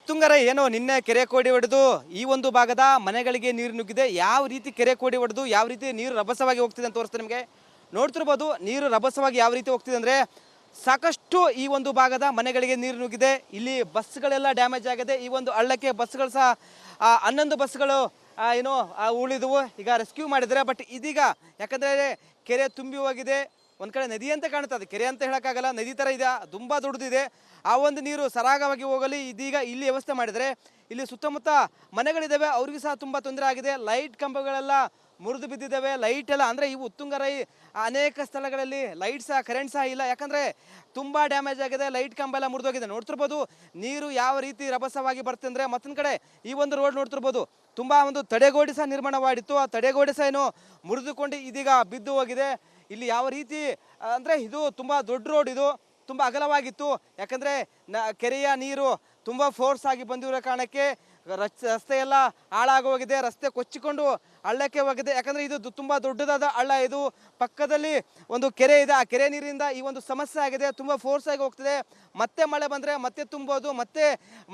ಉತ್ತುಂಗರ ಏನೋ ನಿನ್ನೆ ಕೆರೆ ಕೋಡಿ ಹೊಡೆದು ಈ ಒಂದು ಭಾಗದ ಮನೆಗಳಿಗೆ ನೀರು ನುಗ್ಗಿದೆ. ಯಾವ ರೀತಿ ಕೆರೆ ಕೋಡಿ ಹೊಡೆದು ಯಾವ ರೀತಿ ನೀರು ರಭಸವಾಗಿ ಹೋಗ್ತಿದೆ ಅಂತ ತೋರಿಸ್ತಾರೆ ನಿಮಗೆ. ನೋಡ್ತಿರ್ಬೋದು ನೀರು ರಭಸವಾಗಿ ಯಾವ ರೀತಿ ಹೋಗ್ತಿದೆ ಅಂದರೆ ಸಾಕಷ್ಟು ಈ ಒಂದು ಭಾಗದ ಮನೆಗಳಿಗೆ ನೀರು ನುಗ್ಗಿದೆ. ಇಲ್ಲಿ ಬಸ್ಗಳೆಲ್ಲ ಡ್ಯಾಮೇಜ್ ಆಗಿದೆ. ಈ ಒಂದು ಹಳ್ಳಕ್ಕೆ ಬಸ್ಗಳು ಸಹ 11 ಬಸ್ಗಳು ಏನೋ ಉಳಿದವು. ಈಗ ರೆಸ್ಕ್ಯೂ ಮಾಡಿದರೆ ಬಟ್ ಇದೀಗ ಯಾಕಂದರೆ ಕೆರೆ ತುಂಬಿ ಹೋಗಿದೆ. ಒಂದು ಕಡೆ ನದಿ ಅಂತ ಕಾಣ್ತದೆ, ಕೆರೆ ಅಂತ ಹೇಳೋಕ್ಕಾಗಲ್ಲ, ನದಿ ಥರ ಇದೆ, ತುಂಬ ದೊಡ್ಡದಿದೆ. ಆ ಒಂದು ನೀರು ಸರಾಗವಾಗಿ ಹೋಗಲಿ ಇದೀಗ ಇಲ್ಲಿ ವ್ಯವಸ್ಥೆ ಮಾಡಿದರೆ ಇಲ್ಲಿ ಸುತ್ತಮುತ್ತ ಮನೆಗಳಿದ್ದಾವೆ, ಅವ್ರಿಗೂ ಸಹ ತುಂಬ ತೊಂದರೆ ಆಗಿದೆ. ಲೈಟ್ ಕಂಬಗಳೆಲ್ಲ ಮುರಿದು ಬಿದ್ದಿದ್ದಾವೆ. ಲೈಟ್ ಎಲ್ಲ ಅಂದರೆ ಇವು ಉತ್ತುಂಗರೈ ಅನೇಕ ಸ್ಥಳಗಳಲ್ಲಿ ಲೈಟ್ ಸಹ ಕರೆಂಟ್ ಸಹ ಇಲ್ಲ, ಯಾಕಂದರೆ ತುಂಬ ಡ್ಯಾಮೇಜ್ ಆಗಿದೆ. ಲೈಟ್ ಕಂಬ ಎಲ್ಲ ಮುರಿದೋಗಿದೆ. ನೋಡ್ತಿರ್ಬೋದು ನೀರು ಯಾವ ರೀತಿ ರಭಸವಾಗಿ ಬರುತ್ತೆ ಅಂದರೆ ಮತ್ತೊಂದು ಕಡೆ ಈ ಒಂದು ರೋಡ್ ನೋಡ್ತಿರ್ಬೋದು ತುಂಬ ಒಂದು ತಡೆಗೋಡೆ ಸಹ ನಿರ್ಮಾಣ ಮಾಡಿತ್ತು. ಆ ತಡೆಗೋಡೆ ಸಹ ಏನೋ ಮುರಿದುಕೊಂಡು ಇದೀಗ ಬಿದ್ದು ಹೋಗಿದೆ. ಇಲ್ಲಿ ಯಾವ ರೀತಿ ಅಂದರೆ ಇದು ತುಂಬ ದೊಡ್ಡ ರೋಡ್, ಇದು ತುಂಬ ಅಗಲವಾಗಿತ್ತು. ಯಾಕಂದರೆ ಕೆರೆಯ ನೀರು ತುಂಬ ಫೋರ್ಸ್ ಆಗಿ ಬಂದಿರೋ ಕಾರಣಕ್ಕೆ ರಸ್ತೆ ಎಲ್ಲ ಹಾಳಾಗೋಗಿದೆ. ರಸ್ತೆ ಕೊಚ್ಚಿಕೊಂಡು ಹಳ್ಳಕ್ಕೆ ಹೋಗಿದೆ. ಯಾಕಂದರೆ ಇದು ತುಂಬ ದೊಡ್ಡದಾದ ಹಳ್ಳ. ಇದು ಪಕ್ಕದಲ್ಲಿ ಒಂದು ಕೆರೆ ಇದೆ. ಆ ಕೆರೆ ನೀರಿಂದ ಈ ಒಂದು ಸಮಸ್ಯೆ ಆಗಿದೆ. ತುಂಬ ಫೋರ್ಸ್ ಆಗಿ ಹೋಗ್ತಿದೆ. ಮತ್ತೆ ಮಳೆ ಬಂದರೆ ಮತ್ತೆ ತುಂಬೋದು, ಮತ್ತೆ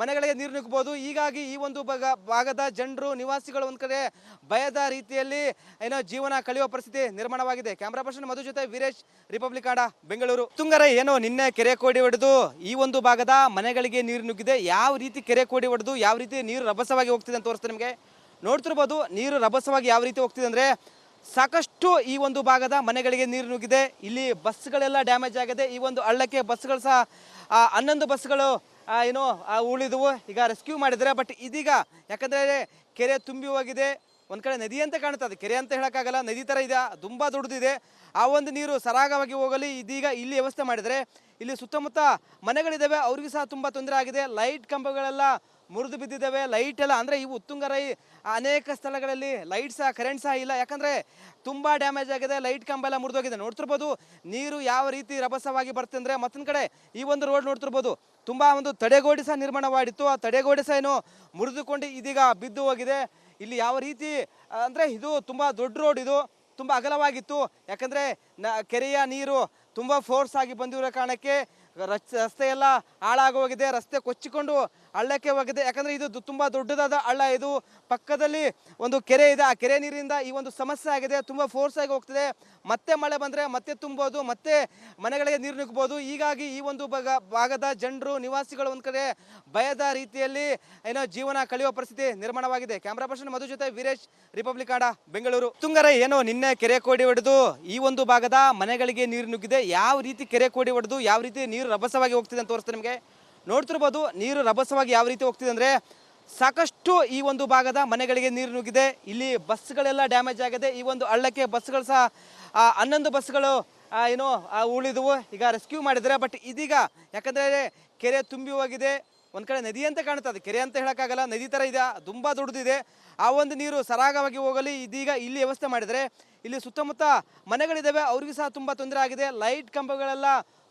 ಮನೆಗಳಿಗೆ ನೀರು ನುಗ್ಬೋದು. ಹೀಗಾಗಿ ಈ ಒಂದು ಭಾಗದ ಜನರು ನಿವಾಸಿಗಳು ಒಂದು ಕಡೆ ಭಯದ ರೀತಿಯಲ್ಲಿ ಏನೋ ಜೀವನ ಕಳೆಯುವ ಪರಿಸ್ಥಿತಿ ನಿರ್ಮಾಣವಾಗಿದೆ. ಕ್ಯಾಮ್ರಾ ಪರ್ಸನ್ ಮಧು ಜೊತೆ ವೀರೇಶ್, ರಿಪಬ್ಲಿಕ್ ಕನ್ನಡ, ಬೆಂಗಳೂರು. ಉತ್ತುಂಗರ ಏನೋ ನಿನ್ನೆ ಕೆರೆ ಕೋಡಿ ಹೊಡೆದು ಈ ಒಂದು ಭಾಗದ ಮನೆಗಳಿಗೆ ನೀರು ನುಗ್ಗಿದೆ. ಯಾವ ರೀತಿ ಕೆರೆ ಕೋಡಿ ಹೊಡೆದು ಯಾವ ರೀತಿ ನೀರು ರಭಸವಾಗಿ ಹೋಗ್ತಿದೆ ಅಂತ ತೋರಿಸ್ತಾರೆ ನಿಮಗೆ. ನೋಡ್ತಿರ್ಬೋದು ನೀರು ರಭಸವಾಗಿ ಯಾವ ರೀತಿ ಹೋಗ್ತಿದೆ ಅಂದರೆ ಸಾಕಷ್ಟು ಈ ಒಂದು ಭಾಗದ ಮನೆಗಳಿಗೆ ನೀರು ನುಗ್ಗಿದೆ. ಇಲ್ಲಿ ಬಸ್ಗಳೆಲ್ಲ ಡ್ಯಾಮೇಜ್ ಆಗಿದೆ. ಈ ಒಂದು ಹಳ್ಳಕ್ಕೆ ಬಸ್ಗಳು ಸಹ 11 ಬಸ್ಗಳು ಏನೋ ಉಳಿದವು. ಈಗ ರೆಸ್ಕ್ಯೂ ಮಾಡಿದರೆ ಬಟ್ ಇದೀಗ ಯಾಕಂದರೆ ಕೆರೆ ತುಂಬಿ ಹೋಗಿದೆ. ಒಂದು ಕಡೆ ನದಿ ಅಂತ ಕಾಣ್ತದೆ, ಕೆರೆ ಅಂತ ಹೇಳೋಕ್ಕಾಗಲ್ಲ, ನದಿ ಥರ ಇದೆ, ತುಂಬ ದೊಡ್ಡದಿದೆ. ಆ ಒಂದು ನೀರು ಸರಾಗವಾಗಿ ಹೋಗಲಿ ಇದೀಗ ಇಲ್ಲಿ ವ್ಯವಸ್ಥೆ ಮಾಡಿದರೆ ಇಲ್ಲಿ ಸುತ್ತಮುತ್ತ ಮನೆಗಳಿದ್ದಾವೆ, ಅವ್ರಿಗೂ ಸಹ ತುಂಬ ತೊಂದರೆ ಆಗಿದೆ. ಲೈಟ್ ಕಂಬಗಳೆಲ್ಲ ಮುರಿದು ಬಿದ್ದಿದ್ದಾವೆ. ಲೈಟ್ ಎಲ್ಲ ಅಂದರೆ ಇವು ಉತ್ತುಂಗರೈ ಅನೇಕ ಸ್ಥಳಗಳಲ್ಲಿ ಲೈಟ್ ಸಹ ಕರೆಂಟ್ ಸಹ ಇಲ್ಲ, ಯಾಕಂದರೆ ತುಂಬ ಡ್ಯಾಮೇಜ್ ಆಗಿದೆ. ಲೈಟ್ ಕಂಬ ಎಲ್ಲ ಮುರಿದೋಗಿದೆ. ನೋಡ್ತಿರ್ಬೋದು ನೀರು ಯಾವ ರೀತಿ ರಭಸವಾಗಿ ಬರುತ್ತೆ ಅಂದರೆ ಮತ್ತೊಂದು ಕಡೆ ಈ ಒಂದು ರೋಡ್ ನೋಡ್ತಿರ್ಬೋದು ತುಂಬ ಒಂದು ತಡೆಗೋಡೆ ಸಹ ನಿರ್ಮಾಣ ಮಾಡಿತ್ತು. ಆ ತಡೆಗೋಡೆ ಸಹ ಏನೋ ಮುರಿದುಕೊಂಡು ಇದೀಗ ಬಿದ್ದು ಹೋಗಿದೆ. ಇಲ್ಲಿ ಯಾವ ರೀತಿ ಅಂದರೆ ಇದು ತುಂಬ ದೊಡ್ಡ ರೋಡ್, ಇದು ತುಂಬ ಅಗಲವಾಗಿತ್ತು. ಯಾಕಂದರೆ ಕೆರೆಯ ನೀರು ತುಂಬ ಫೋರ್ಸ್ ಆಗಿ ಬಂದಿರೋ ಕಾರಣಕ್ಕೆ ರಸ್ತೆ ಎಲ್ಲ ಹಾಳಾಗೋಗಿದೆ. ರಸ್ತೆ ಕೊಚ್ಚಿಕೊಂಡು ಹಳ್ಳಕ್ಕೆ ಹೋಗಿದೆ. ಯಾಕಂದರೆ ಇದು ತುಂಬ ದೊಡ್ಡದಾದ ಹಳ್ಳ. ಇದು ಪಕ್ಕದಲ್ಲಿ ಒಂದು ಕೆರೆ ಇದೆ. ಆ ಕೆರೆ ನೀರಿಂದ ಈ ಒಂದು ಸಮಸ್ಯೆ ಆಗಿದೆ. ತುಂಬ ಫೋರ್ಸ್ ಆಗಿ ಹೋಗ್ತಿದೆ. ಮತ್ತೆ ಮಳೆ ಬಂದರೆ ಮತ್ತೆ ತುಂಬೋದು, ಮತ್ತೆ ಮನೆಗಳಿಗೆ ನೀರು ನುಗ್ಬೋದು. ಹೀಗಾಗಿ ಈ ಒಂದು ಭಾಗದ ಜನರು ನಿವಾಸಿಗಳು ಒಂದು ಕಡೆ ಭಯದ ರೀತಿಯಲ್ಲಿ ಏನೋ ಜೀವನ ಕಳೆಯುವ ಪರಿಸ್ಥಿತಿ ನಿರ್ಮಾಣವಾಗಿದೆ. ಕ್ಯಾಮ್ರಾ ಪರ್ಸನ್ ಮಧು ಜೊತೆ ವೀರೇಶ್, ರಿಪಬ್ಲಿಕ್ ಕನ್ನಡ, ಬೆಂಗಳೂರು. ಉತ್ತುಂಗರ ಏನೋ ನಿನ್ನೆ ಕೆರೆ ಕೋಡಿ ಹೊಡೆದು ಈ ಒಂದು ಭಾಗದ ಮನೆಗಳಿಗೆ ನೀರು ನುಗ್ಗಿದೆ. ಯಾವ ರೀತಿ ಕೆರೆ ಕೋಡಿ ಹೊಡೆದು ಯಾವ ರೀತಿ ನೀರು ರಭಸವಾಗಿ ಹೋಗ್ತಿದೆ ಅಂತ ತೋರಿಸ್ತಾರೆ ನಿಮಗೆ. ನೋಡ್ತಿರ್ಬೋದು ನೀರು ರಭಸವಾಗಿ ಯಾವ ರೀತಿ ಹೋಗ್ತಿದೆ ಅಂದರೆ ಸಾಕಷ್ಟು ಈ ಒಂದು ಭಾಗದ ಮನೆಗಳಿಗೆ ನೀರು ನುಗ್ಗಿದೆ. ಇಲ್ಲಿ ಬಸ್ಗಳೆಲ್ಲ ಡ್ಯಾಮೇಜ್ ಆಗಿದೆ. ಈ ಒಂದು ಹಳ್ಳಕ್ಕೆ ಬಸ್ಗಳು ಸಹ 11 ಬಸ್ಗಳು ಏನೋ ಉಳಿದವು. ಈಗ ರೆಸ್ಕ್ಯೂ ಮಾಡಿದರೆ ಬಟ್ ಇದೀಗ ಯಾಕಂದರೆ ಕೆರೆ ತುಂಬಿ ಹೋಗಿದೆ. ಒಂದು ಕಡೆ ನದಿ ಅಂತ ಕಾಣ್ತದೆ, ಕೆರೆ ಅಂತ ಹೇಳೋಕ್ಕಾಗಲ್ಲ, ನದಿ ಥರ ಇದೆ, ತುಂಬ ದೊಡ್ಡದಿದೆ. ಆ ಒಂದು ನೀರು ಸರಾಗವಾಗಿ ಹೋಗಲಿ ಇದೀಗ ಇಲ್ಲಿ ವ್ಯವಸ್ಥೆ ಮಾಡಿದರೆ ಇಲ್ಲಿ ಸುತ್ತಮುತ್ತ ಮನೆಗಳಿದ್ದಾವೆ, ಅವ್ರಿಗೂ ಸಹ ತುಂಬ ತೊಂದರೆ ಆಗಿದೆ. ಲೈಟ್ ಕಂಬಗಳೆಲ್ಲ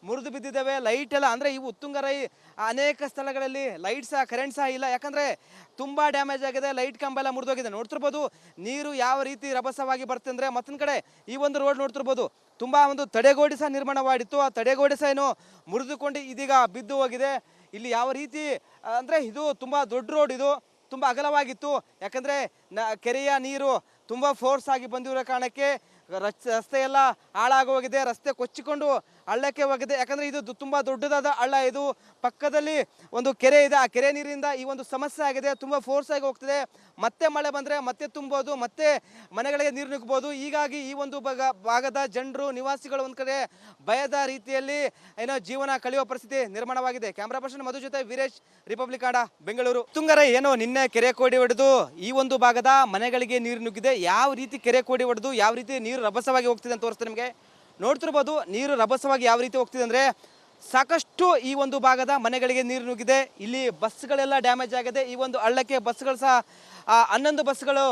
ಮುರಿದು ಬಿದ್ದಿದ್ದಾವೆ. ಲೈಟ್ ಎಲ್ಲ ಅಂದರೆ ಇವು ಉತ್ತುಂಗರೈ ಅನೇಕ ಸ್ಥಳಗಳಲ್ಲಿ ಲೈಟ್ ಸಹ ಕರೆಂಟ್ ಸಹ ಇಲ್ಲ, ಯಾಕಂದರೆ ತುಂಬ ಡ್ಯಾಮೇಜ್ ಆಗಿದೆ. ಲೈಟ್ ಕಂಬ ಎಲ್ಲ ಮುರಿದೋಗಿದೆ. ನೋಡ್ತಿರ್ಬೋದು ನೀರು ಯಾವ ರೀತಿ ರಭಸವಾಗಿ ಬರುತ್ತೆ ಅಂದರೆ ಮತ್ತೊಂದು ಕಡೆ ಈ ಒಂದು ರೋಡ್ ನೋಡ್ತಿರ್ಬೋದು ತುಂಬ ಒಂದು ತಡೆಗೋಡೆ ಸಹ ನಿರ್ಮಾಣ ಮಾಡಿತ್ತು. ಆ ತಡೆಗೋಡೆ ಸಹ ಏನೋ ಮುರಿದುಕೊಂಡು ಇದೀಗ ಬಿದ್ದು ಹೋಗಿದೆ. ಇಲ್ಲಿ ಯಾವ ರೀತಿ ಅಂದರೆ ಇದು ತುಂಬ ದೊಡ್ಡ ರೋಡ್, ಇದು ತುಂಬ ಅಗಲವಾಗಿತ್ತು. ಯಾಕಂದರೆ ಕೆರೆಯ ನೀರು ತುಂಬ ಫೋರ್ಸ್ ಆಗಿ ಬಂದಿರೋ ಕಾರಣಕ್ಕೆ ರಸ್ತೆ ಎಲ್ಲ ಹಾಳಾಗೋಗಿದೆ. ರಸ್ತೆ ಕೊಚ್ಚಿಕೊಂಡು ಹಳ್ಳಕ್ಕೆ ಹೋಗಿದೆ. ಯಾಕಂದರೆ ಇದು ತುಂಬ ದೊಡ್ಡದಾದ ಹಳ್ಳ. ಇದು ಪಕ್ಕದಲ್ಲಿ ಒಂದು ಕೆರೆ ಇದೆ. ಆ ಕೆರೆ ನೀರಿಂದ ಈ ಒಂದು ಸಮಸ್ಯೆ ಆಗಿದೆ. ತುಂಬ ಫೋರ್ಸ್ ಆಗಿ ಹೋಗ್ತಿದೆ. ಮತ್ತೆ ಮಳೆ ಬಂದರೆ ಮತ್ತೆ ತುಂಬೋದು, ಮತ್ತೆ ಮನೆಗಳಿಗೆ ನೀರು ನುಗ್ಬೋದು. ಹೀಗಾಗಿ ಈ ಒಂದು ಭಾಗದ ಜನರು ನಿವಾಸಿಗಳು ಒಂದು ಕಡೆ ಭಯದ ರೀತಿಯಲ್ಲಿ ಏನೋ ಜೀವನ ಕಳೆಯುವ ಪರಿಸ್ಥಿತಿ ನಿರ್ಮಾಣವಾಗಿದೆ. ಕ್ಯಾಮ್ರಾ ಪರ್ಸನ್ ಮಧು ಜೊತೆ ವೀರೇಶ್, ರಿಪಬ್ಲಿಕ್ ಕನ್ನಡ, ಬೆಂಗಳೂರು. ಉತ್ತುಂಗರ ಏನೋ ನಿನ್ನೆ ಕೆರೆ ಕೋಡಿ ಹೊಡೆದು ಈ ಒಂದು ಭಾಗದ ಮನೆಗಳಿಗೆ ನೀರು ನುಗ್ಗಿದೆ. ಯಾವ ರೀತಿ ಕೆರೆ ಕೋಡಿ ಹೊಡೆದು ಯಾವ ರೀತಿ ನೀರು ರಭಸವಾಗಿ ಹೋಗ್ತಿದೆ ಅಂತ ತೋರಿಸ್ತಾರೆ ನಿಮಗೆ. ನೋಡ್ತಿರ್ಬೋದು ನೀರು ರಭಸವಾಗಿ ಯಾವ ರೀತಿ ಹೋಗ್ತಿದೆ ಅಂದರೆ ಸಾಕಷ್ಟು ಈ ಒಂದು ಭಾಗದ ಮನೆಗಳಿಗೆ ನೀರು ನುಗ್ಗಿದೆ. ಇಲ್ಲಿ ಬಸ್ಗಳೆಲ್ಲ ಡ್ಯಾಮೇಜ್ ಆಗಿದೆ. ಈ ಒಂದು ಹಳ್ಳಕ್ಕೆ ಬಸ್ಗಳು ಸಹ 11 ಬಸ್ಗಳು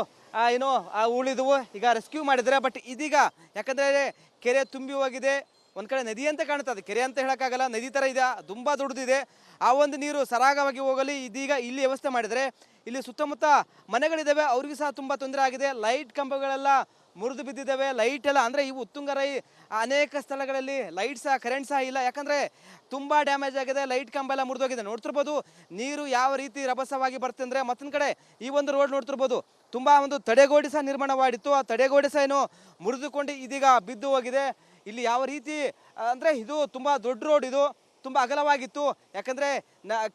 ಏನೋ ಉಳಿದವು. ಈಗ ರೆಸ್ಕ್ಯೂ ಮಾಡಿದರೆ ಬಟ್ ಇದೀಗ ಯಾಕಂದರೆ ಕೆರೆ ತುಂಬಿ ಹೋಗಿದೆ. ಒಂದ್ ಕಡೆ ನದಿ ಅಂತ ಕಾಣುತ್ತೆ, ಅದು ಕೆರೆ ಅಂತ ಹೇಳಕ್ಕಾಗಲ್ಲ, ನದಿ ತರ ಇದೆ, ತುಂಬಾ ದೊಡ್ಡದಿದೆ. ಆ ಒಂದು ನೀರು ಸರಾಗವಾಗಿ ಹೋಗಲಿ ಇದೀಗ ಇಲ್ಲಿ ವ್ಯವಸ್ಥೆ ಮಾಡಿದರೆ ಇಲ್ಲಿ ಸುತ್ತಮುತ್ತ ಮನೆಗಳಿದ್ದಾವೆ, ಅವ್ರಿಗೂ ಸಹ ತುಂಬಾ ತೊಂದರೆ ಆಗಿದೆ. ಲೈಟ್ ಕಂಬಗಳೆಲ್ಲ ಮುರಿದು ಬಿದ್ದಿದ್ದಾವೆ. ಲೈಟ್ ಎಲ್ಲ ಅಂದರೆ ಇವು ಉತ್ತುಂಗರೈ ಅನೇಕ ಸ್ಥಳಗಳಲ್ಲಿ ಲೈಟ್ ಸಹ ಕರೆಂಟ್ ಸಹ ಇಲ್ಲ, ಯಾಕಂದರೆ ತುಂಬ ಡ್ಯಾಮೇಜ್ ಆಗಿದೆ. ಲೈಟ್ ಕಂಬ ಎಲ್ಲ ಮುರಿದೋಗಿದೆ. ನೋಡ್ತಿರ್ಬೋದು ನೀರು ಯಾವ ರೀತಿ ರಭಸವಾಗಿ ಬರುತ್ತೆ ಅಂದರೆ, ಮತ್ತೊಂದು ಕಡೆ ಈ ಒಂದು ರೋಡ್ ನೋಡ್ತಿರ್ಬೋದು ತುಂಬ ಒಂದು ತಡೆಗೋಡೆ ಸಹ ನಿರ್ಮಾಣವಾಗಿತ್ತು. ಆ ತಡೆಗೋಡೆ ಸಹ ಏನು ಮುರಿದುಕೊಂಡು ಇದೀಗ ಬಿದ್ದು ಹೋಗಿದೆ. ಇಲ್ಲಿ ಯಾವ ರೀತಿ ಅಂದರೆ ಇದು ತುಂಬ ದೊಡ್ಡ ರೋಡ್, ಇದು ತುಂಬ ಅಗಲವಾಗಿತ್ತು. ಯಾಕಂದರೆ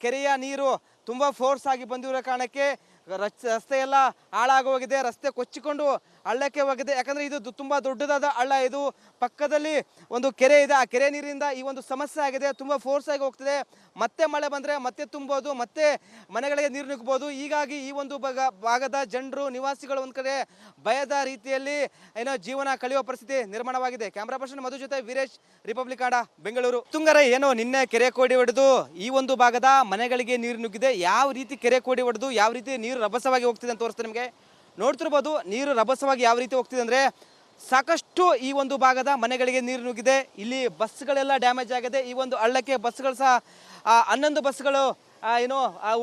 ಕೆರೆಯ ನೀರು ತುಂಬ ಫೋರ್ಸ್ ಆಗಿ ಬಂದಿರೋ ಕಾರಣಕ್ಕೆ ರಸ್ತೆ ಎಲ್ಲ ಹಾಳಾಗೋಗಿದೆ. ರಸ್ತೆ ಕೊಚ್ಚಿಕೊಂಡು ಹಳ್ಳಕ್ಕೆ ಹೋಗಿದೆ. ಯಾಕಂದರೆ ಇದು ತುಂಬ ದೊಡ್ಡದಾದ ಹಳ್ಳ. ಇದು ಪಕ್ಕದಲ್ಲಿ ಒಂದು ಕೆರೆ ಇದೆ. ಆ ಕೆರೆ ನೀರಿಂದ ಈ ಒಂದು ಸಮಸ್ಯೆ ಆಗಿದೆ. ತುಂಬ ಫೋರ್ಸ್ ಆಗಿ ಹೋಗ್ತಿದೆ. ಮತ್ತೆ ಮಳೆ ಬಂದರೆ ಮತ್ತೆ ತುಂಬೋದು, ಮತ್ತೆ ಮನೆಗಳಿಗೆ ನೀರು ನುಗ್ಬೋದು. ಹೀಗಾಗಿ ಈ ಒಂದು ಭಾಗದ ಜನರು ನಿವಾಸಿಗಳು ಒಂದು ಕಡೆ ಭಯದ ರೀತಿಯಲ್ಲಿ ಏನೋ ಜೀವನ ಕಳೆಯುವ ಪರಿಸ್ಥಿತಿ ನಿರ್ಮಾಣವಾಗಿದೆ. ಕ್ಯಾಮ್ರಾ ಪರ್ಸನ್ ಮಧು ಜೊತೆ ವೀರೇಶ್, ರಿಪಬ್ಲಿಕ್ ಕನ್ನಡ, ಬೆಂಗಳೂರು. ತುಂಗರ ಏನೋ ನಿನ್ನೆ ಕೆರೆ ಕೋಡಿ ಹೊಡೆದು ಈ ಒಂದು ಭಾಗದ ಮನೆಗಳಿಗೆ ನೀರು ನುಗ್ಗಿದೆ. ಯಾವ ರೀತಿ ಕೆರೆ ಕೋಡಿ ಹೊಡೆದು ಯಾವ ರೀತಿ ನೀರು ರಭಸವಾಗಿ ಹೋಗ್ತಿದೆ ಅಂತ ತೋರಿಸ್ತಾರೆ ನಿಮಗೆ. ನೋಡ್ತಿರ್ಬೋದು ನೀರು ರಭಸವಾಗಿ ಯಾವ ರೀತಿ ಹೋಗ್ತಿದೆ ಅಂದರೆ, ಸಾಕಷ್ಟು ಈ ಒಂದು ಭಾಗದ ಮನೆಗಳಿಗೆ ನೀರು ನುಗ್ಗಿದೆ. ಇಲ್ಲಿ ಬಸ್ಗಳೆಲ್ಲ ಡ್ಯಾಮೇಜ್ ಆಗಿದೆ. ಈ ಒಂದು ಹಳ್ಳಕ್ಕೆ ಬಸ್ಗಳು ಸಹ 11 ಬಸ್ಗಳು ಏನೋ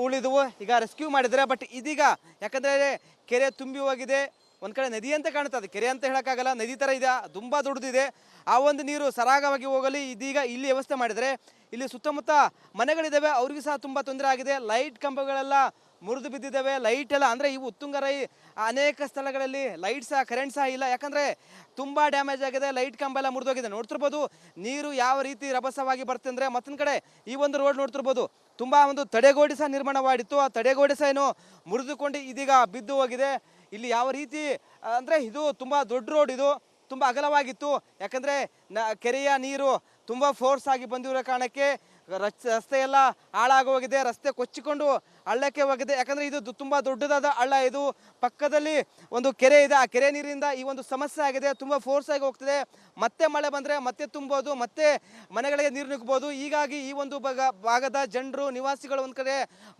ಉಳಿದವು. ಈಗ ರೆಸ್ಕ್ಯೂ ಮಾಡಿದರೆ, ಬಟ್ ಇದೀಗ ಯಾಕಂದರೆ ಕೆರೆ ತುಂಬಿ ಹೋಗಿದೆ. ಒಂದು ಕಡೆ ನದಿ ಅಂತ ಕಾಣುತ್ತೆ, ಅದು ಕೆರೆ ಅಂತ ಹೇಳೋಕ್ಕಾಗಲ್ಲ, ನದಿ ಥರ ಇದೆ, ತುಂಬ ದೊಡ್ಡದಿದೆ. ಆ ಒಂದು ನೀರು ಸರಾಗವಾಗಿ ಹೋಗಲಿ ಇದೀಗ ಇಲ್ಲಿ ವ್ಯವಸ್ಥೆ ಮಾಡಿದರೆ ಇಲ್ಲಿ ಸುತ್ತಮುತ್ತ ಮನೆಗಳಿದ್ದಾವೆ, ಅವ್ರಿಗೂ ಸಹ ತುಂಬ ತೊಂದರೆ ಆಗಿದೆ. ಲೈಟ್ ಕಂಬಗಳೆಲ್ಲ ಮುರಿದು ಬಿದ್ದಿದ್ದಾವೆ. ಲೈಟ್ ಎಲ್ಲ ಅಂದರೆ ಇವು ಉತ್ತುಂಗರೈ ಅನೇಕ ಸ್ಥಳಗಳಲ್ಲಿ ಲೈಟ್ ಸಹ ಕರೆಂಟ್ ಸಹ ಇಲ್ಲ, ಯಾಕಂದರೆ ತುಂಬ ಡ್ಯಾಮೇಜ್ ಆಗಿದೆ. ಲೈಟ್ ಕಂಬ ಎಲ್ಲ ಮುರಿದೋಗಿದೆ. ನೋಡ್ತಿರ್ಬೋದು ನೀರು ಯಾವ ರೀತಿ ರಭಸವಾಗಿ ಬರುತ್ತೆ ಅಂದರೆ, ಮತ್ತೊಂದು ಕಡೆ ಈ ಒಂದು ರೋಡ್ ನೋಡ್ತಿರ್ಬೋದು ತುಂಬ ಒಂದು ತಡೆಗೋಡೆ ಸಹ ನಿರ್ಮಾಣವಾಗಿತ್ತು. ಆ ತಡೆಗೋಡೆ ಸಹ ಏನು ಮುರಿದುಕೊಂಡು ಇದೀಗ ಬಿದ್ದು ಹೋಗಿದೆ. ಇಲ್ಲಿ ಯಾವ ರೀತಿ ಅಂದರೆ ಇದು ತುಂಬ ದೊಡ್ಡ ರೋಡ್, ಇದು ತುಂಬ ಅಗಲವಾಗಿತ್ತು. ಯಾಕಂದರೆ ಕೆರೆಯ ನೀರು ತುಂಬ ಫೋರ್ಸ್ ಆಗಿ ಬಂದಿರೋ ಕಾರಣಕ್ಕೆ ರಸ್ತೆ ಎಲ್ಲ ಹಾಳಾಗೋಗಿದೆ. ರಸ್ತೆ ಕೊಚ್ಚಿಕೊಂಡು ಹಳ್ಳಕ್ಕೆ ಹೋಗಿದೆ. ಯಾಕಂದರೆ ಇದು ತುಂಬ ದೊಡ್ಡದಾದ ಹಳ್ಳ. ಇದು ಪಕ್ಕದಲ್ಲಿ ಒಂದು ಕೆರೆ ಇದೆ. ಆ ಕೆರೆ ನೀರಿಂದ ಈ ಒಂದು ಸಮಸ್ಯೆ ಆಗಿದೆ. ತುಂಬ ಫೋರ್ಸ್ ಆಗಿ ಹೋಗ್ತಿದೆ. ಮತ್ತೆ ಮಳೆ ಬಂದರೆ ಮತ್ತೆ ತುಂಬೋದು, ಮತ್ತೆ ಮನೆಗಳಿಗೆ ನೀರು ನುಗ್ಬೋದು. ಹೀಗಾಗಿ ಈ ಒಂದು ಭಾಗದ ಜನರು ನಿವಾಸಿಗಳು ಒಂದು ಕಡೆ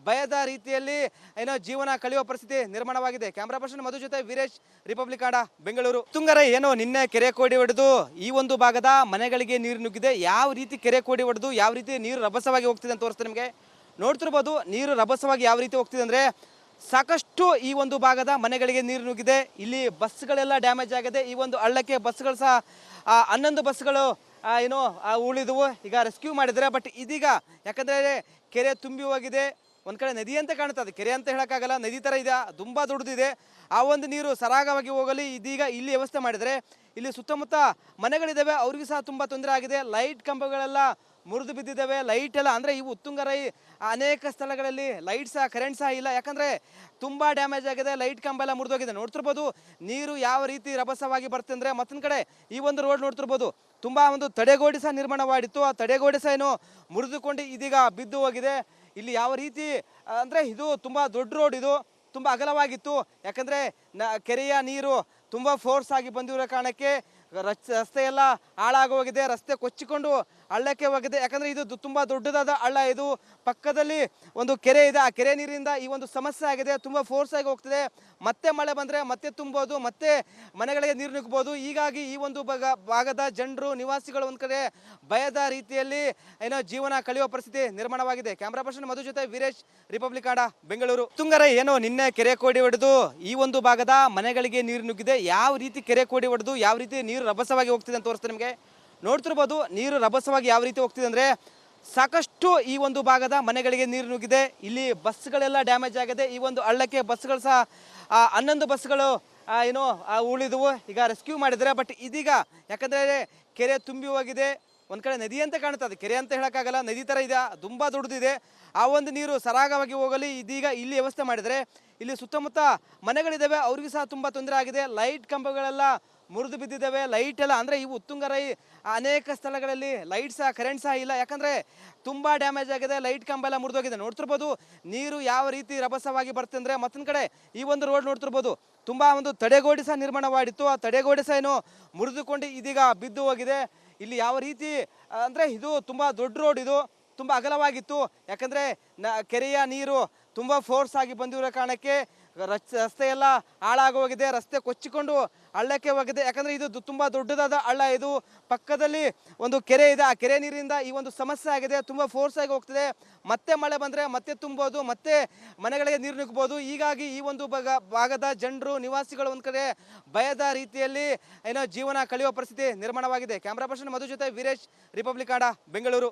ಭಯದ ರೀತಿಯಲ್ಲಿ ಏನೋ ಜೀವನ ಕಳೆಯುವ ಪರಿಸ್ಥಿತಿ ನಿರ್ಮಾಣವಾಗಿದೆ. ಕ್ಯಾಮ್ರಾ ಪರ್ಸನ್ ಮಧು ಜೊತೆ ವೀರೇಶ್, ರಿಪಬ್ಲಿಕ್ ಕನ್ನಡ, ಬೆಂಗಳೂರು. ತುಂಗರ ಏನೋ ನಿನ್ನೆ ಕೆರೆ ಕೋಡಿ ಹೊಡೆದು ಈ ಒಂದು ಭಾಗದ ಮನೆಗಳಿಗೆ ನೀರು ನುಗ್ಗಿದೆ. ಯಾವ ರೀತಿ ಕೆರೆ ಕೋಡಿ ಹೊಡೆದು ಯಾವ ರೀತಿ ನೀರು ರಭಸವಾಗಿ ಹೋಗ್ತಿದೆ ಅಂತ ತೋರಿಸ್ತಾರೆ ನಿಮಗೆ. ನೋಡ್ತಿರ್ಬೋದು ನೀರು ರಭಸವಾಗಿ ಯಾವ ರೀತಿ ಹೋಗ್ತಿದೆ ಅಂದರೆ, ಸಾಕಷ್ಟು ಈ ಒಂದು ಭಾಗದ ಮನೆಗಳಿಗೆ ನೀರು ನುಗ್ಗಿದೆ. ಇಲ್ಲಿ ಬಸ್ಗಳೆಲ್ಲ ಡ್ಯಾಮೇಜ್ ಆಗಿದೆ. ಈ ಒಂದು ಹಳ್ಳಕ್ಕೆ ಬಸ್ಗಳು ಸಹ 11 ಬಸ್ಗಳು ಏನೋ ಉಳಿದವು. ಈಗ ರೆಸ್ಕ್ಯೂ ಮಾಡಿದರೆ, ಬಟ್ ಇದೀಗ ಯಾಕಂದರೆ ಕೆರೆ ತುಂಬಿ ಹೋಗಿದೆ. ಒಂದು ಕಡೆ ನದಿ ಅಂತ ಕಾಣುತ್ತೆ, ಅದು ಕೆರೆ ಅಂತ ಹೇಳೋಕ್ಕಾಗಲ್ಲ, ನದಿ ಥರ ಇದೆ, ತುಂಬ ದೊಡ್ಡದಿದೆ. ಆ ಒಂದು ನೀರು ಸರಾಗವಾಗಿ ಹೋಗಲಿ ಇದೀಗ ಇಲ್ಲಿ ವ್ಯವಸ್ಥೆ ಮಾಡಿದರೆ ಇಲ್ಲಿ ಸುತ್ತಮುತ್ತ ಮನೆಗಳಿದ್ದಾವೆ, ಅವ್ರಿಗೂ ಸಹ ತುಂಬ ತೊಂದರೆ ಆಗಿದೆ. ಲೈಟ್ ಕಂಬಗಳೆಲ್ಲ ಮುರಿದು ಬಿದ್ದಿದ್ದಾವೆ. ಲೈಟ್ ಎಲ್ಲ ಅಂದರೆ ಇವು ಉತ್ತುಂಗರೈ ಅನೇಕ ಸ್ಥಳಗಳಲ್ಲಿ ಲೈಟ್ ಸಹ ಕರೆಂಟ್ ಸಹ ಇಲ್ಲ, ಯಾಕಂದರೆ ತುಂಬ ಡ್ಯಾಮೇಜ್ ಆಗಿದೆ. ಲೈಟ್ ಕಂಬ ಎಲ್ಲ ಮುರಿದೋಗಿದೆ. ನೋಡ್ತಿರ್ಬೋದು ನೀರು ಯಾವ ರೀತಿ ರಭಸವಾಗಿ ಬರುತ್ತೆ ಅಂದರೆ, ಮತ್ತೊಂದು ಕಡೆ ಈ ಒಂದು ರೋಡ್ ನೋಡ್ತಿರ್ಬೋದು ತುಂಬ ಒಂದು ತಡೆಗೋಡೆ ಸಹ ನಿರ್ಮಾಣವಾಗಿತ್ತು. ಆ ತಡೆಗೋಡೆ ಸಹ ಏನು ಮುರಿದುಕೊಂಡು ಇದೀಗ ಬಿದ್ದು ಹೋಗಿದೆ. ಇಲ್ಲಿ ಯಾವ ರೀತಿ ಅಂದರೆ ಇದು ತುಂಬ ದೊಡ್ಡ ರೋಡ್, ಇದು ತುಂಬ ಅಗಲವಾಗಿತ್ತು. ಯಾಕಂದರೆ ಕೆರೆಯ ನೀರು ತುಂಬ ಫೋರ್ಸ್ ಆಗಿ ಬಂದಿರೋ ಕಾರಣಕ್ಕೆ ರಸ್ತೆ ಎಲ್ಲ ಹಾಳಾಗೋಗಿದೆ. ರಸ್ತೆ ಕೊಚ್ಚಿಕೊಂಡು ಹಳ್ಳಕ್ಕೆ ಹೋಗಿದೆ. ಯಾಕಂದರೆ ಇದು ತುಂಬ ದೊಡ್ಡದಾದ ಹಳ್ಳ. ಇದು ಪಕ್ಕದಲ್ಲಿ ಒಂದು ಕೆರೆ ಇದೆ. ಆ ಕೆರೆ ನೀರಿಂದ ಈ ಒಂದು ಸಮಸ್ಯೆ ಆಗಿದೆ. ತುಂಬ ಫೋರ್ಸ್ ಆಗಿ ಹೋಗ್ತಿದೆ. ಮತ್ತೆ ಮಳೆ ಬಂದರೆ ಮತ್ತೆ ತುಂಬೋದು, ಮತ್ತೆ ಮನೆಗಳಿಗೆ ನೀರು ನುಗ್ಬೋದು. ಹೀಗಾಗಿ ಈ ಒಂದು ಭಾಗದ ಜನರು ನಿವಾಸಿಗಳು ಒಂದು ಕಡೆ ಭಯದ ರೀತಿಯಲ್ಲಿ ಏನೋ ಜೀವನ ಕಳೆಯುವ ಪರಿಸ್ಥಿತಿ ನಿರ್ಮಾಣವಾಗಿದೆ. ಕ್ಯಾಮ್ರಾ ಪರ್ಸನ್ ಮಧು ಜೊತೆ ವೀರೇಶ್, ರಿಪಬ್ಲಿಕ್ ಕನ್ನಡ, ಬೆಂಗಳೂರು. ತುಂಗರ ಏನೋ ನಿನ್ನೆ ಕೆರೆ ಕೋಡಿ ಹೊಡೆದು ಈ ಒಂದು ಭಾಗದ ಮನೆಗಳಿಗೆ ನೀರು ನುಗ್ಗಿದೆ. ಯಾವ ರೀತಿ ಕೆರೆ ಕೋಡಿ ಹೊಡೆದು ಯಾವ ರೀತಿ ನೀರು ರಭಸವಾಗಿ ಹೋಗ್ತಿದೆ ಅಂತ ತೋರಿಸ್ತಾರೆ ನಿಮಗೆ. ನೋಡ್ತಿರ್ಬೋದು ನೀರು ರಭಸವಾಗಿ ಯಾವ ರೀತಿ ಹೋಗ್ತಿದೆ ಅಂದರೆ, ಸಾಕಷ್ಟು ಈ ಒಂದು ಭಾಗದ ಮನೆಗಳಿಗೆ ನೀರು ನುಗ್ಗಿದೆ. ಇಲ್ಲಿ ಬಸ್ಗಳೆಲ್ಲ ಡ್ಯಾಮೇಜ್ ಆಗಿದೆ. ಈ ಒಂದು ಹಳ್ಳಕ್ಕೆ ಬಸ್ಗಳು ಸಹ 11 ಬಸ್ಗಳು ಏನೋ ಉಳಿದವು. ಈಗ ರೆಸ್ಕ್ಯೂ ಮಾಡಿದರೆ, ಬಟ್ ಇದೀಗ ಯಾಕಂದರೆ ಕೆರೆ ತುಂಬಿ ಹೋಗಿದೆ. ಒಂದು ಕಡೆ ನದಿ ಅಂತ ಕಾಣುತ್ತೆ, ಅದು ಕೆರೆ ಅಂತ ಹೇಳೋಕ್ಕಾಗಲ್ಲ, ನದಿ ಥರ ಇದೆ, ತುಂಬ ದೊಡ್ಡದಿದೆ. ಆ ಒಂದು ನೀರು ಸರಾಗವಾಗಿ ಹೋಗಲಿ ಇದೀಗ ಇಲ್ಲಿ ವ್ಯವಸ್ಥೆ ಮಾಡಿದರೆ ಇಲ್ಲಿ ಸುತ್ತಮುತ್ತ ಮನೆಗಳಿದ್ದಾವೆ, ಅವ್ರಿಗೂ ಸಹ ತುಂಬ ತೊಂದರೆ ಆಗಿದೆ. ಲೈಟ್ ಕಂಬಗಳೆಲ್ಲ ಮುರಿದು ಬಿದ್ದಿದ್ದಾವೆ. ಲೈಟ್ ಎಲ್ಲ ಅಂದರೆ ಇವು ಉತ್ತುಂಗರೈ ಅನೇಕ ಸ್ಥಳಗಳಲ್ಲಿ ಲೈಟ್ ಸಹ ಕರೆಂಟ್ ಸಹ ಇಲ್ಲ, ಯಾಕಂದರೆ ತುಂಬ ಡ್ಯಾಮೇಜ್ ಆಗಿದೆ. ಲೈಟ್ ಕಂಬ ಎಲ್ಲ ಮುರಿದೋಗಿದೆ. ನೋಡ್ತಿರ್ಬೋದು ನೀರು ಯಾವ ರೀತಿ ರಭಸವಾಗಿ ಬರುತ್ತೆ ಅಂದರೆ, ಮತ್ತೊಂದು ಕಡೆ ಈ ಒಂದು ರೋಡ್ ನೋಡ್ತಿರ್ಬೋದು ತುಂಬ ಒಂದು ತಡೆಗೋಡೆ ಸಹ ನಿರ್ಮಾಣವಾಗಿತ್ತು. ಆ ತಡೆಗೋಡೆ ಸಹ ಏನು ಮುರಿದುಕೊಂಡು ಇದೀಗ ಬಿದ್ದು ಹೋಗಿದೆ. ಇಲ್ಲಿ ಯಾವ ರೀತಿ ಅಂದರೆ ಇದು ತುಂಬ ದೊಡ್ಡ ರೋಡ್, ಇದು ತುಂಬ ಅಗಲವಾಗಿತ್ತು. ಯಾಕಂದರೆ ಕೆರೆಯ ನೀರು ತುಂಬ ಫೋರ್ಸ್ ಆಗಿ ಬಂದಿರೋ ಕಾರಣಕ್ಕೆ ರಸ್ತೆ ಎಲ್ಲ ಹಾಳಾಗೋಗಿದೆ, ರಸ್ತೆ ಕೊಚ್ಚಿಕೊಂಡು ಹಳ್ಳಕ್ಕೆ ಹೋಗಿದೆ. ಯಾಕಂದರೆ ಇದು ತುಂಬ ದೊಡ್ಡದಾದ ಹಳ್ಳ. ಇದು ಪಕ್ಕದಲ್ಲಿ ಒಂದು ಕೆರೆ ಇದೆ. ಆ ಕೆರೆ ನೀರಿಂದ ಈ ಒಂದು ಸಮಸ್ಯೆ ಆಗಿದೆ, ತುಂಬ ಫೋರ್ಸ್ ಆಗಿ ಹೋಗ್ತಿದೆ. ಮತ್ತೆ ಮಳೆ ಬಂದರೆ ಮತ್ತೆ ತುಂಬೋದು, ಮತ್ತೆ ಮನೆಗಳಿಗೆ ನೀರು ನುಗ್ಬೋದು. ಹೀಗಾಗಿ ಈ ಒಂದು ಭಾಗದ ಜನರು ನಿವಾಸಿಗಳು ಒಂದು ಕಡೆ ಭಯದ ರೀತಿಯಲ್ಲಿ ಏನೋ ಜೀವನ ಕಳೆಯುವ ಪರಿಸ್ಥಿತಿ ನಿರ್ಮಾಣವಾಗಿದೆ. ಕ್ಯಾಮ್ರಾ ಪರ್ಸನ್ ಮಧು ಜೊತೆ ವೀರೇಶ್, ರಿಪಬ್ಲಿಕ್ ಕನ್ನಡ, ಬೆಂಗಳೂರು.